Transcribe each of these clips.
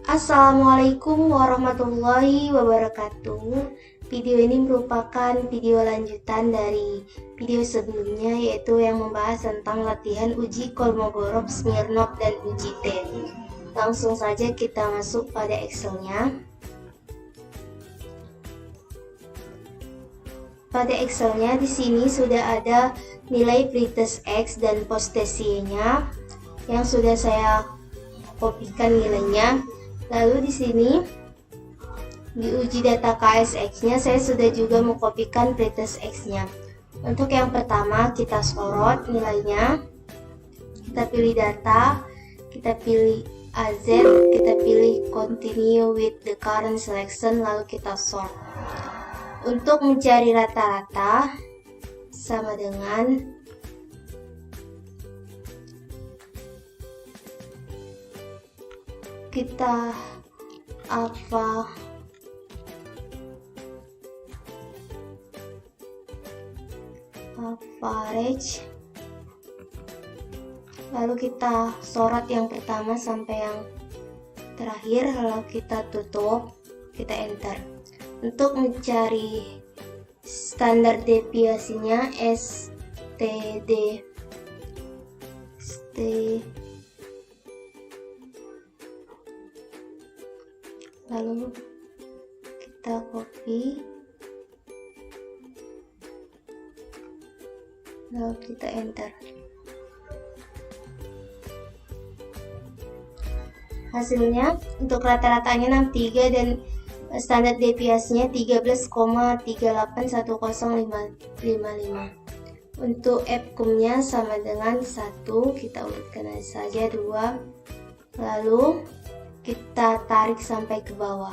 Assalamualaikum warahmatullahi wabarakatuh. Video ini merupakan video lanjutan dari video sebelumnya, yaitu yang membahas tentang latihan uji Kolmogorov, Smirnov, dan uji TED. Langsung saja kita masuk pada Excelnya. Pada Excelnya di sini sudah ada nilai pretest X dan postesinya yang sudah saya kopikan nilainya. Lalu di sini di uji data KSX-nya saya sudah juga mengkopikan pretest X-nya. Untuk yang pertama kita sorot nilainya. Kita pilih data, kita pilih AZ, kita pilih continue with the current selection, lalu kita sort. Untuk mencari rata-rata sama dengan kita average, lalu kita sorot yang pertama sampai yang terakhir, lalu kita tutup, kita enter. Untuk mencari standar deviasinya lalu kita copy, lalu kita enter. Hasilnya untuk rata-ratanya 63 dan standar deviasinya 13,381055. Untuk Fcum-nya sama dengan 1, kita urutkan saja 2, lalu kita tarik sampai ke bawah.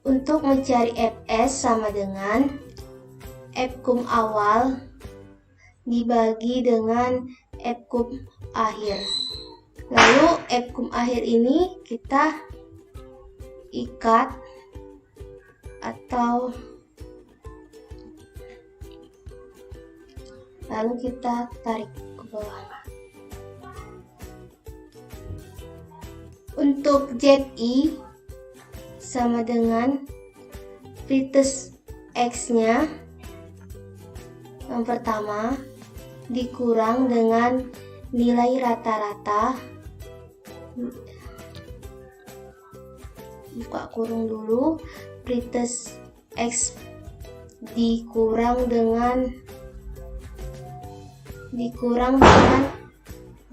Untuk mencari Fs sama dengan Fcum awal dibagi dengan Fcum akhir. Lalu Fcum akhir ini kita ikat atau lalu kita tarik ke bawah. Untuk ZI sama dengan pretest X-nya yang pertama dikurang dengan nilai rata-rata, buka kurung dulu, pretest X dikurang dengan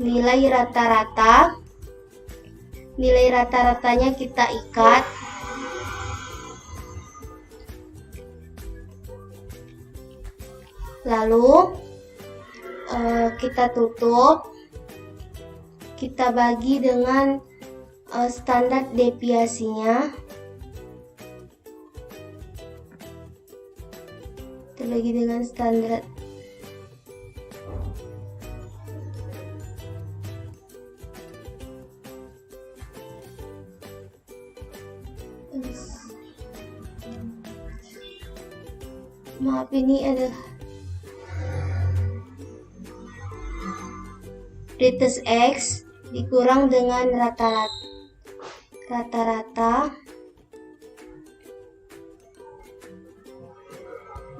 nilai rata-rata. Nilai rata-ratanya kita ikat, lalu kita tutup, kita bagi dengan standar deviasinya, terbagi dengan standar maaf, ini ada pretest X dikurang dengan rata-rata,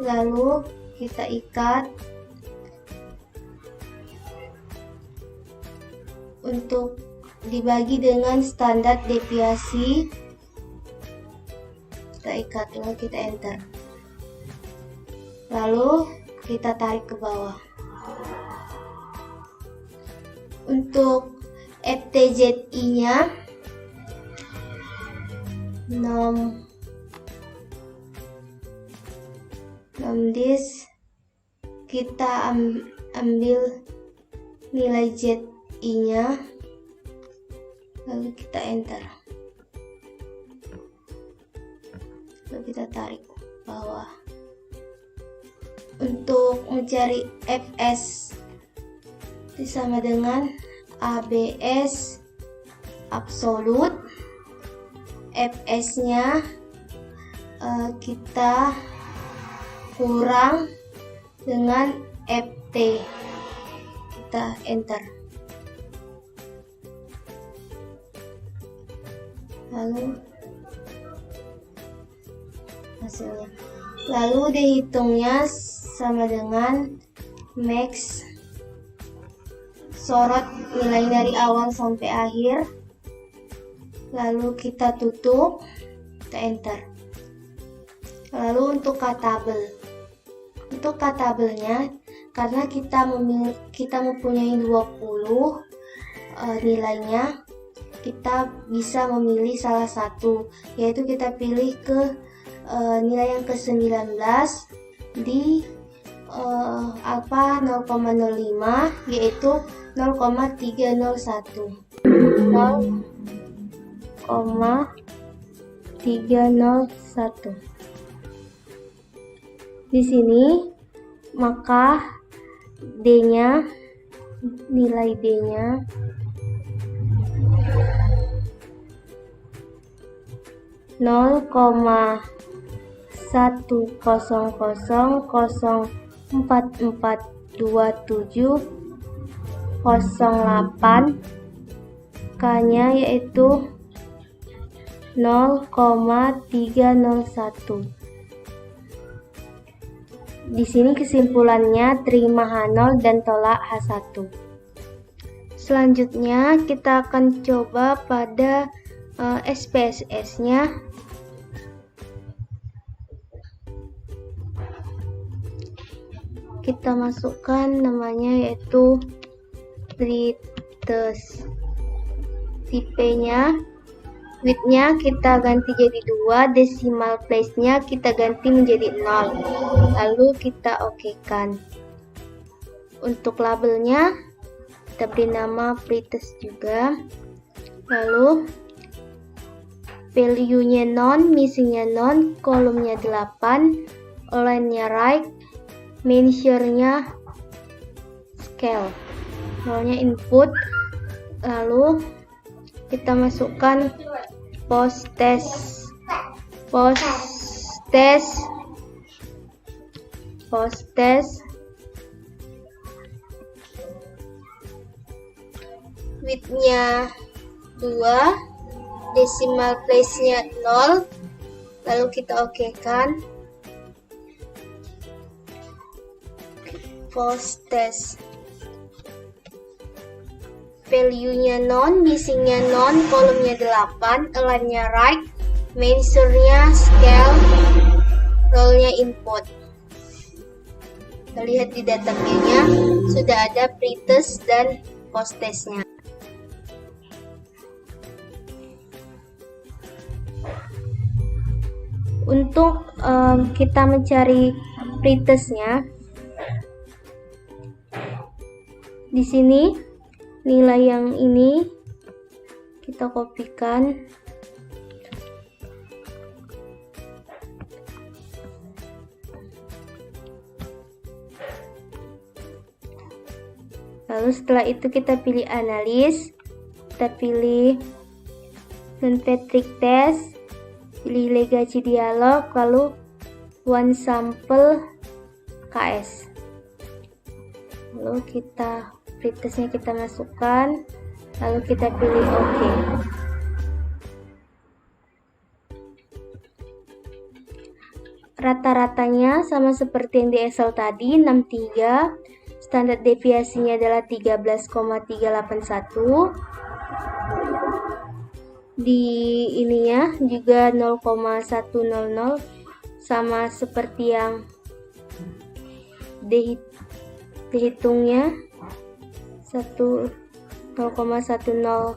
lalu kita ikat. Untuk dibagi dengan standar deviasi, kita ikat, lalu kita enter, lalu kita tarik ke bawah. Untuk FTZI-nya 6 disk, kita ambil nilai ZI-nya, lalu kita enter, lalu kita tarik ke bawah. Untuk mencari Fs sama dengan ABS absolut, Fs-nya kita kurang dengan Ft, kita enter. lalu hasilnya, lalu dihitungnya sama dengan max, sorot nilai dari awal sampai akhir, lalu kita tutup, kita enter. Lalu untuk tabelnya, karena kita mempunyai 20 nilainya, kita bisa memilih salah satu, yaitu kita pilih ke nilai yang ke-19 di alfa 0,05, yaitu 0,301. Di sini maka nilai D-nya K-nya yaitu 0,301. Di sini kesimpulannya terima H0 dan tolak H1. Selanjutnya kita akan coba pada SPSS-nya. Kita masukkan namanya yaitu Pretest. Tipenya, width-nya kita ganti jadi 2, decimal place-nya kita ganti menjadi 0. Lalu kita okekan. Untuk labelnya kita beri nama Pretest juga. Lalu value-nya non, missing-nya non, kolomnya 8, align-nya right, measure-nya scale, nolnya input. Lalu kita masukkan post test width-nya 2, decimal place-nya 0, lalu kita okekan. Post test, value-nya non, missing-nya non, kolomnya 8, align-nya right, measure-nya scale, role-nya input. Kita lihat di database-nya sudah ada pretest dan post test-nya. Untuk kita mencari pretest-nya, di sini nilai yang ini kita kopikan, lalu setelah itu kita pilih analis, kita pilih non-metric test, pilih legacy dialog, lalu one sample KS, lalu kita pretestnya kita masukkan, lalu kita pilih OK. Rata-ratanya sama seperti yang di Excel tadi, 63. Standar deviasinya adalah 13,381. Di ininya juga 0,100, sama seperti yang dihitungnya 0,100,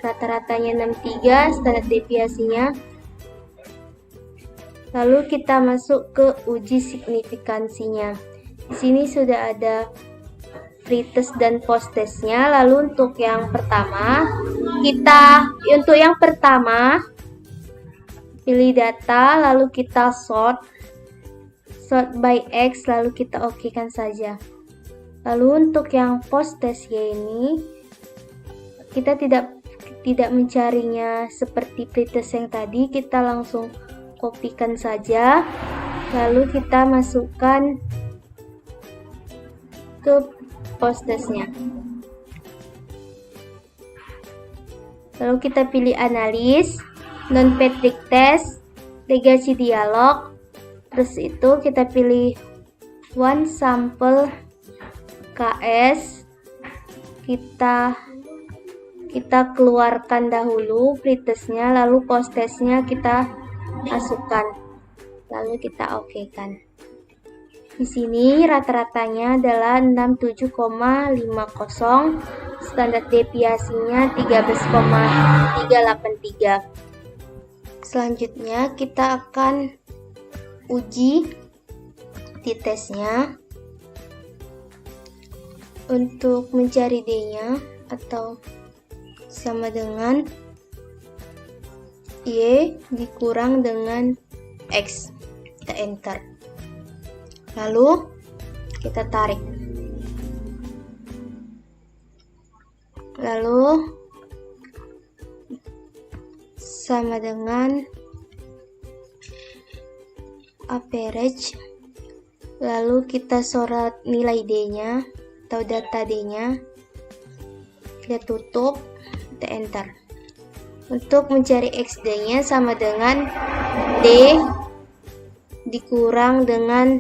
rata-ratanya 63, standar deviasinya. Lalu kita masuk ke uji signifikansinya. Di sini sudah ada pretest dan post testnya. Lalu untuk yang pertama, pilih data, lalu kita sort by X, lalu kita okekan saja. Lalu untuk yang post test ini, kita tidak mencarinya seperti pretest yang tadi, kita langsung kopikan saja, lalu kita masukkan ke post testnya. Lalu kita pilih analis, non-Patrick test, legasi dialog. Terus itu kita pilih one sample KS. Kita keluarkan dahulu pretestnya, lalu posttestnya kita masukkan, lalu kita okekan. Di sini rata-ratanya adalah 67,50, standar deviasinya 13,383. Selanjutnya kita akan uji di tesnya. Untuk mencari D-nya atau sama dengan Y dikurang dengan X. Kita enter. Lalu kita tarik. Lalu sama dengan average. Lalu kita sorot nilai D-nya atau data D-nya. Kita tutup, kita enter. Untuk mencari XD-nya sama dengan D dikurang dengan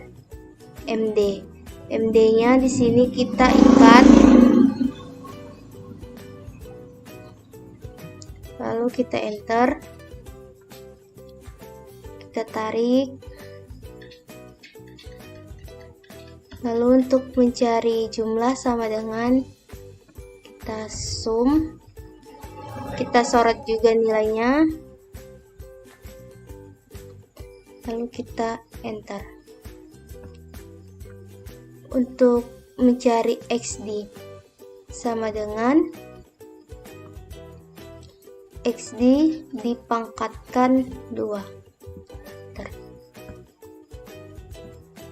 MD. MD-nya di sini kita ikat. Lalu kita enter. Kita tarik. Lalu untuk mencari jumlah sama dengan kita sum, kita sorot juga nilainya, lalu kita enter. Untuk mencari XD sama dengan XD dipangkatkan 2.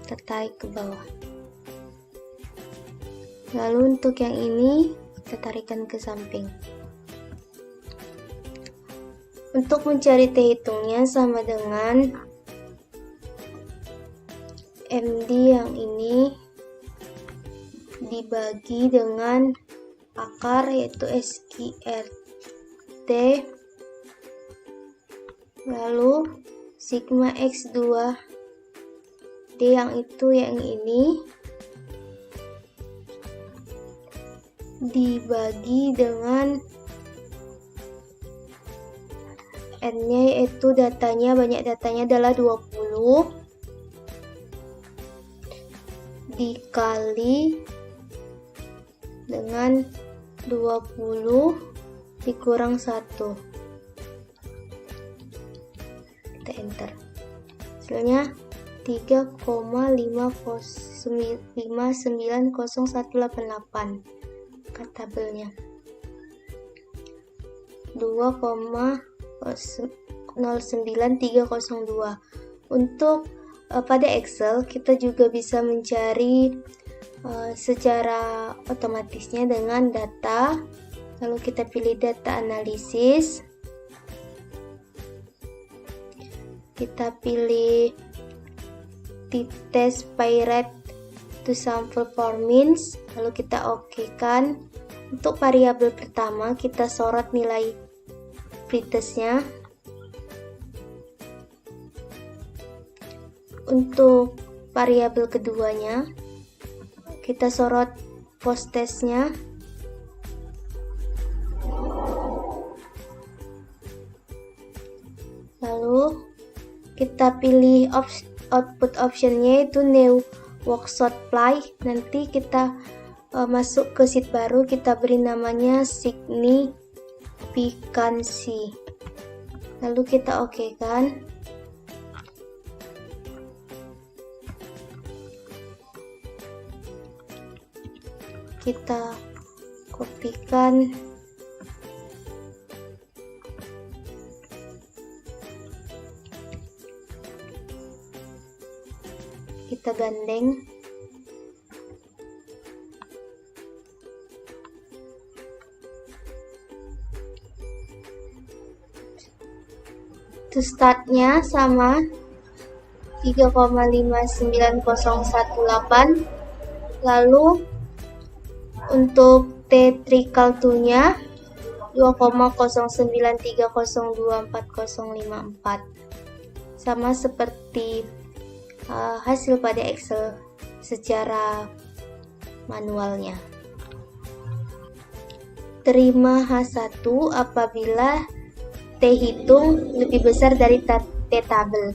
Kita tarik ke bawah. Lalu untuk yang ini kita tarikan ke samping. Untuk mencari T hitungnya sama dengan MD yang ini dibagi dengan akar yaitu SQRT, lalu sigma X2 D yang itu yang ini dibagi dengan N-nya yaitu datanya, banyak datanya adalah 20 dikali dengan 20 dikurang 1. Kita enter. Hasilnya 3,590188. Tabelnya 2,090302. Untuk pada Excel kita juga bisa mencari secara otomatisnya dengan data. Lalu kita pilih data analisis, kita pilih t-test by rate to sample for means, lalu kita okekan. Untuk variabel pertama kita sorot nilai pretestnya. Untuk variabel keduanya kita sorot posttestnya. Lalu kita pilih output optionnya itu new workshop apply. Nanti kita masuk ke sheet baru, kita beri namanya signifikansi, lalu kita okekan. Kita kopikan, kita gandeng. To startnya sama 3,59018. Lalu untuk T3 2 nya 2,093024,054. Sama seperti hasil pada Excel secara manualnya. Terima H1 apabila T hitung lebih besar dari T tabel,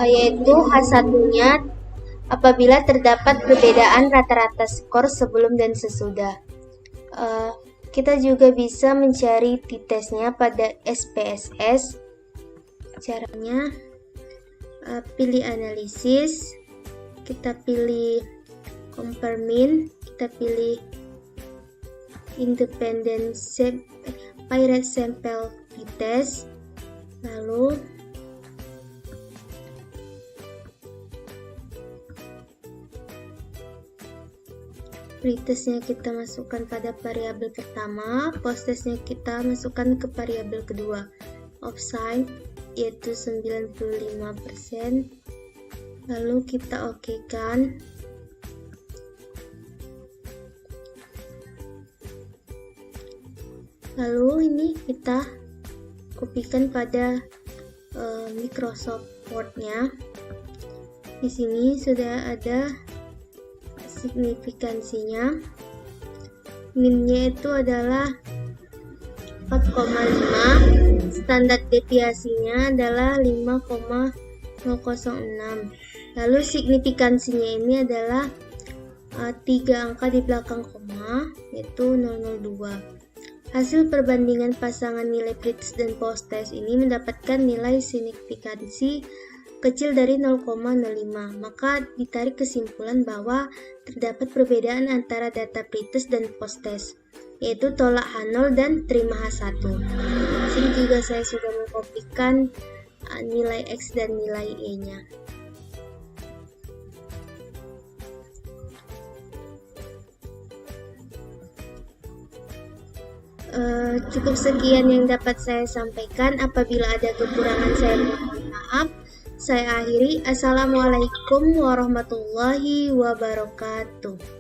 yaitu H1-nya apabila terdapat perbedaan rata-rata skor sebelum dan sesudah. Kita juga bisa mencari t-testnya pada SPSS. Caranya, pilih analisis, kita pilih compare mean, kita pilih independent pirate sample t-test, lalu pretestnya kita masukkan pada variabel pertama, post-testnya kita masukkan ke variabel kedua, offside yaitu 95%, lalu kita okekan. Lalu ini kita kopikan pada Microsoft Word-nya. Di sini sudah ada signifikansinya. Min-nya itu adalah 4,5, standar deviasinya adalah 5,006. Lalu signifikansinya ini adalah 3 angka di belakang koma, yaitu 002. Hasil perbandingan pasangan nilai pretest dan post-test ini mendapatkan nilai signifikansi kecil dari 0,05, maka ditarik kesimpulan bahwa terdapat perbedaan antara data pretest dan post-test, yaitu tolak H0 dan terima H1. Di sini juga saya sudah mengkopikan nilai X dan nilai Y-nya. Cukup sekian yang dapat saya sampaikan. Apabila ada kekurangan saya mohon maaf. Saya akhiri. Assalamualaikum warahmatullahi wabarakatuh.